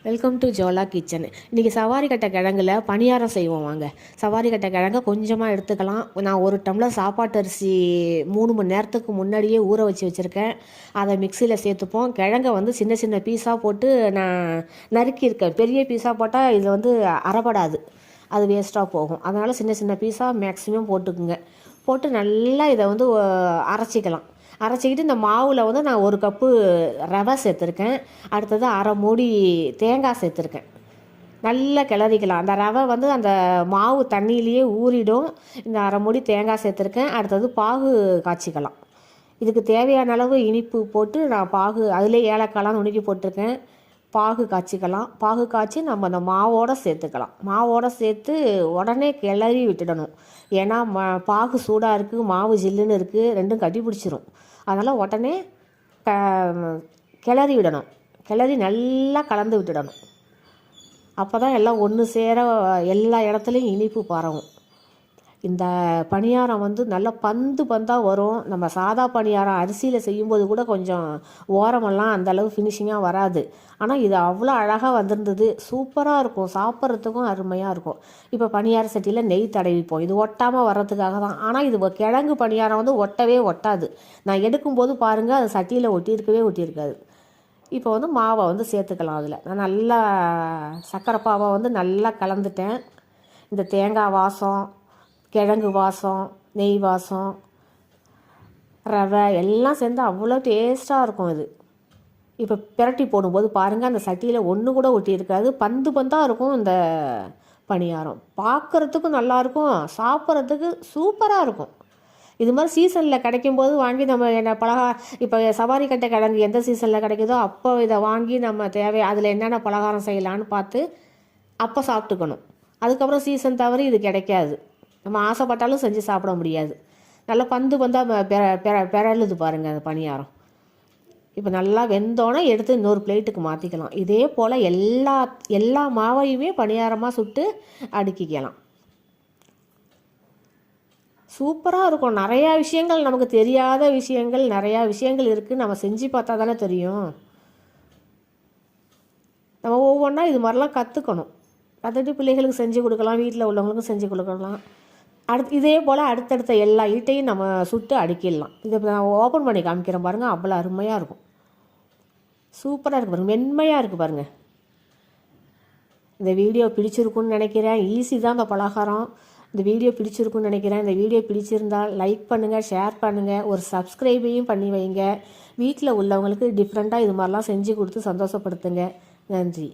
Welcome to ஜோலா kitchen. இன்றைக்கி சவாரி கட்டை கிழங்குல பணியாரம் செய்வோம் வாங்க. சவாரி கட்டை கிழங்க கொஞ்சமாக எடுத்துக்கலாம். நான் ஒரு டம்ளர் சாப்பாட்டு அரிசி 3 மணி நேரத்துக்கு முன்னாடியே ஊற வச்சுருக்கேன். அதை மிக்சியில் சேர்த்துப்போம். கிழங்கை சின்ன சின்ன பீஸாக போட்டு நான் நறுக்கியிருக்கேன். பெரிய பீஸாக போட்டால் இது அறப்படாது, அது வேஸ்ட்டாக போகும். அதனால் சின்ன சின்ன பீஸாக மேக்ஸிமம் போட்டுக்குங்க. போட்டு நல்லா இதை அரைச்சிக்கலாம். அரைச்சிக்கிட்டு இந்த மாவில் நான் 1 கப்பு ரவை சேர்த்துருக்கேன். அடுத்தது அரை மூடி தேங்காய் சேர்த்துருக்கேன். நல்லா கிளறிக்கலாம். அந்த ரவை அந்த மாவு தண்ணியிலேயே ஊறிடும். இந்த அரை மூடி தேங்காய் சேர்த்துருக்கேன். அடுத்தது பாகு காய்ச்சிக்கலாம். இதுக்கு தேவையான அளவு இனிப்பு போட்டு நான் பாகு அதிலே ஏலக்காய்லாம் நுணுக்கி போட்டிருக்கேன். பாகு காய்ச்சிக்கலாம். பாகு காய்ச்சி நம்ம அந்த மாவோடு சேர்த்துக்கலாம். மாவோடு சேர்த்து உடனே கிளறி விட்டுடணும். ஏன்னா பாகு சூடாக இருக்குது, மாவு ஜில்லுன்னு இருக்குது, ரெண்டும் கட்டி பிடிச்சிரும். அதனால் உடனே கிளறி விடணும். கிளறி நல்லா கலந்து விட்டுடணும். அப்போ தான் எல்லாம் ஒன்று சேர எல்லா இடத்துலையும் இனிப்பு பரவும். இந்த பணியாரம் நல்லா பந்தாக வரும். நம்ம சாதா பணியாரம் அரிசியில் செய்யும்போது கூட கொஞ்சம் ஓரமெல்லாம் அந்தளவு ஃபினிஷிங்காக வராது. ஆனால் இது அவ்வளோ அழகாக வந்திருந்தது. சூப்பராக இருக்கும், சாப்பிட்றதுக்கும் அருமையாக இருக்கும். இப்போ பணியார சட்டியில் நெய் தடவிப்போம். இது ஒட்டாமல் வர்றதுக்காக தான். ஆனால் இது கிழங்கு பணியாரம் ஒட்டவே ஒட்டாது. நான் எடுக்கும்போது பாருங்கள், அது சட்டியில் ஒட்டியிருக்காது. இப்போ மாவை சேர்த்துக்கலாம். அதில் நான் நல்லா சர்க்கரை பாவை நல்லா கலந்துட்டேன். இந்த தேங்காய் வாசம், கிழங்கு வாசம், நெய் வாசம், ரவை எல்லாம் சேர்ந்து அவ்வளோ டேஸ்ட்டாக இருக்கும். இது இப்போ பிரட்டி போடும்போது பாருங்கள், அந்த சட்டியில் ஒன்று கூட ஒட்டி இருக்காது. பந்தாக இருக்கும். இந்த பணியாரம் பார்க்குறதுக்கும் நல்லாயிருக்கும், சாப்பிட்றதுக்கு சூப்பராக இருக்கும். இது மாதிரி சீசனில் கிடைக்கும்போது வாங்கி நம்ம இப்போ சவாரி கட்டை கிழங்கு எந்த சீசனில் கிடைக்குதோ அப்போ இதை வாங்கி நம்ம அதில் என்னென்ன பலகாரம் செய்யலான்னு பார்த்து அப்போ சாப்பிட்டுக்கணும். அதுக்கப்புறம் சீசன் தவறி இது கிடைக்காது. நம்ம ஆசைப்பட்டாலும் செஞ்சு சாப்பிட முடியாது. நல்லா பந்தாக பெறலுது பாருங்கள் அந்த பணியாரம். இப்போ நல்லா வெந்தோன்னே எடுத்து இன்னொரு பிளேட்டுக்கு மாற்றிக்கலாம். இதே போல் எல்லா மாவையுமே பணியாரமாக சுட்டு அடுக்கிக்கலாம். சூப்பராக இருக்கும். நிறையா விஷயங்கள், நமக்கு தெரியாத விஷயங்கள் நிறையா விஷயங்கள் இருக்குது. நம்ம செஞ்சு பார்த்தா தானே தெரியும். நம்ம ஒவ்வொன்றா இது மாதிரிலாம் கற்றுக்கணும். கற்றுட்டு பிள்ளைகளுக்கு செஞ்சு கொடுக்கலாம், வீட்டில் உள்ளவங்களுக்கும் செஞ்சு கொடுக்கலாம். இதே போல் அடுத்தடுத்த எல்லா ஈட்டையும் நம்ம சுட்டு அடுக்கிடலாம். இதை நான் ஓப்பன் பண்ணி காமிக்கிறேன் பாருங்கள். அவ்வளோ அருமையாக இருக்கும், சூப்பராக இருக்குது பாருங்கள், மென்மையாக இருக்குது பாருங்கள். இந்த வீடியோ பிடிச்சிருக்குன்னு நினைக்கிறேன். ஈஸி தான் இந்த பலகாரம். இந்த வீடியோ பிடிச்சிருக்குன்னு நினைக்கிறேன். இந்த வீடியோ பிடிச்சிருந்தால் லைக் பண்ணுங்கள், ஷேர் பண்ணுங்கள், ஒரு சப்ஸ்கிரைபையும் பண்ணி வைங்க. வீட்டில் உள்ளவங்களுக்கு டிஃப்ரெண்ட்டாக இது மாதிரிலாம் செஞ்சு கொடுத்து சந்தோஷப்படுத்துங்க. நன்றி.